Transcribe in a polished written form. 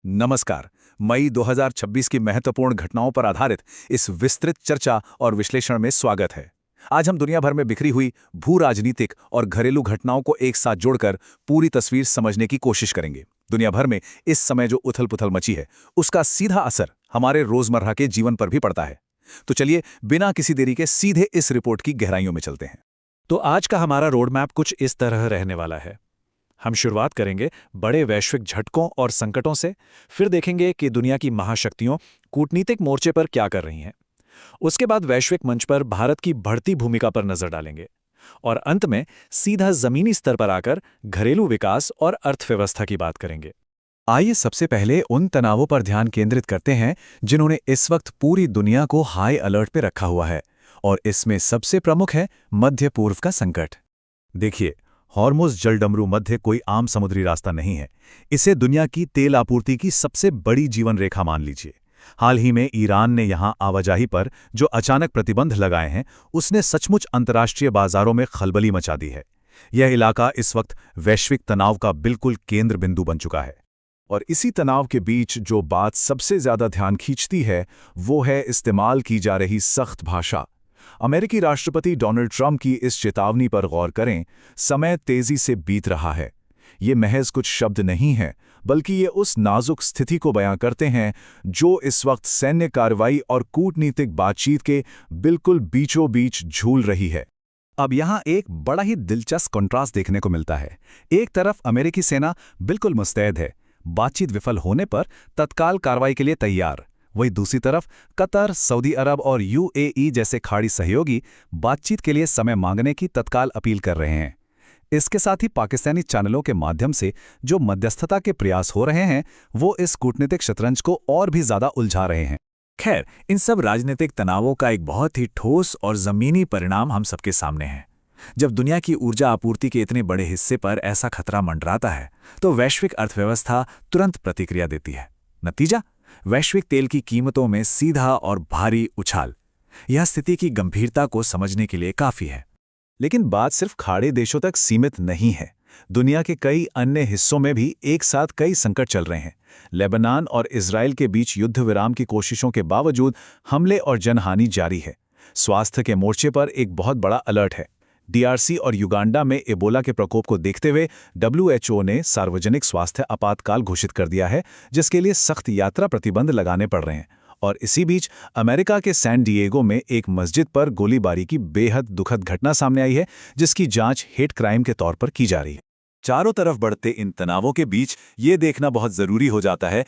नमस्कार। मई 2026 की महत्वपूर्ण घटनाओं पर आधारित इस विस्तृत चर्चा और विश्लेषण में स्वागत है। आज हम दुनिया भर में बिखरी हुई भू राजनीतिक और घरेलू घटनाओं को एक साथ जोड़कर पूरी तस्वीर समझने की कोशिश करेंगे। दुनिया भर में इस समय जो उथल-पुथल मची है, उसका सीधा असर हमारे रोजमर्रा के जीवन पर भी पड़ता है। तो चलिए, बिना किसी देरी के सीधे इस रिपोर्ट की गहराइयों में चलते हैं। तो आज का हमारा रोड मैप कुछ इस तरह रहने वाला है। हम शुरुआत करेंगे बड़े वैश्विक झटकों और संकटों से, फिर देखेंगे कि दुनिया की महाशक्तियों कूटनीतिक मोर्चे पर क्या कर रही हैं। उसके बाद वैश्विक मंच पर भारत की बढ़ती भूमिका पर नजर डालेंगे और अंत में सीधा जमीनी स्तर पर आकर घरेलू विकास और अर्थव्यवस्था की बात करेंगे। आइए सबसे पहले उन तनावों पर ध्यान केंद्रित करते हैं जिन्होंने इस वक्त पूरी दुनिया को हाई अलर्ट पे रखा हुआ है, और इसमें सबसे प्रमुख है मध्य पूर्व का संकट। देखिए, हॉर्मुज़ जलडमरू मध्य कोई आम समुद्री रास्ता नहीं है। इसे दुनिया की तेल आपूर्ति की सबसे बड़ी जीवन रेखा मान लीजिए। हाल ही में ईरान ने यहां आवाजाही पर जो अचानक प्रतिबंध लगाए हैं, उसने सचमुच अंतर्राष्ट्रीय बाजारों में खलबली मचा दी है। यह इलाका इस वक्त वैश्विक तनाव का बिल्कुल केंद्र बिंदु बन चुका है। और इसी तनाव के बीच जो बात सबसे ज्यादा ध्यान खींचती है, वो है इस्तेमाल की जा रही सख्त भाषा। अमेरिकी राष्ट्रपति डोनाल्ड ट्रंप की इस चेतावनी पर गौर करें। समय तेजी से बीत रहा है। ये महज कुछ शब्द नहीं हैं, बल्कि ये उस नाजुक स्थिति को बयां करते हैं जो इस वक्त सैन्य कार्रवाई और कूटनीतिक बातचीत के बिल्कुल बीचों बीच झूल रही है। अब यहाँ एक बड़ा ही दिलचस्प कंट्रास्ट देखने को मिलता है। एक तरफ अमेरिकी सेना बिल्कुल मुस्तैद है, बातचीत विफल होने पर तत्काल कार्रवाई के लिए तैयार। वहीं दूसरी तरफ कतर, सऊदी अरब और यूएई जैसे खाड़ी सहयोगी बातचीत के लिए समय मांगने की तत्काल अपील कर रहे हैं। इसके साथ ही पाकिस्तानी चैनलों के माध्यम से जो मध्यस्थता के प्रयास हो रहे हैं, वो इस कूटनीतिक शतरंज को और भी ज्यादा उलझा रहे हैं। खैर, इन सब राजनीतिक तनावों का एक बहुत ही ठोस और जमीनी परिणाम हम सबके सामने है। जब दुनिया की ऊर्जा आपूर्ति के इतने बड़े हिस्से पर ऐसा खतरा मंडराता है, तो वैश्विक अर्थव्यवस्था तुरंत प्रतिक्रिया देती है। नतीजा, वैश्विक तेल की कीमतों में सीधा और भारी उछाल। यह स्थिति की गंभीरता को समझने के लिए काफी है। लेकिन बात सिर्फ खाड़ी देशों तक सीमित नहीं है। दुनिया के कई अन्य हिस्सों में भी एक साथ कई संकट चल रहे हैं। लेबनान और इजराइल के बीच युद्ध विराम की कोशिशों के बावजूद हमले और जनहानि जारी है। स्वास्थ्य के मोर्चे पर एक बहुत बड़ा अलर्ट है। डीआरसी और युगांडा में एबोला के प्रकोप को देखते हुए डब्ल्यूएचओ ने सार्वजनिक स्वास्थ्य आपातकाल घोषित कर दिया है, जिसके लिए सख्त यात्रा प्रतिबंध लगाने पड़ रहे हैं। और इसी बीच अमेरिका के सैन डिएगो में एक मस्जिद पर गोलीबारी की बेहद दुखद घटना सामने आई है, जिसकी जांच हेट क्राइम के तौर पर की जा रही है। चारों तरफ बढ़ते इन तनावों के बीच ये देखना बहुत जरूरी हो जाता है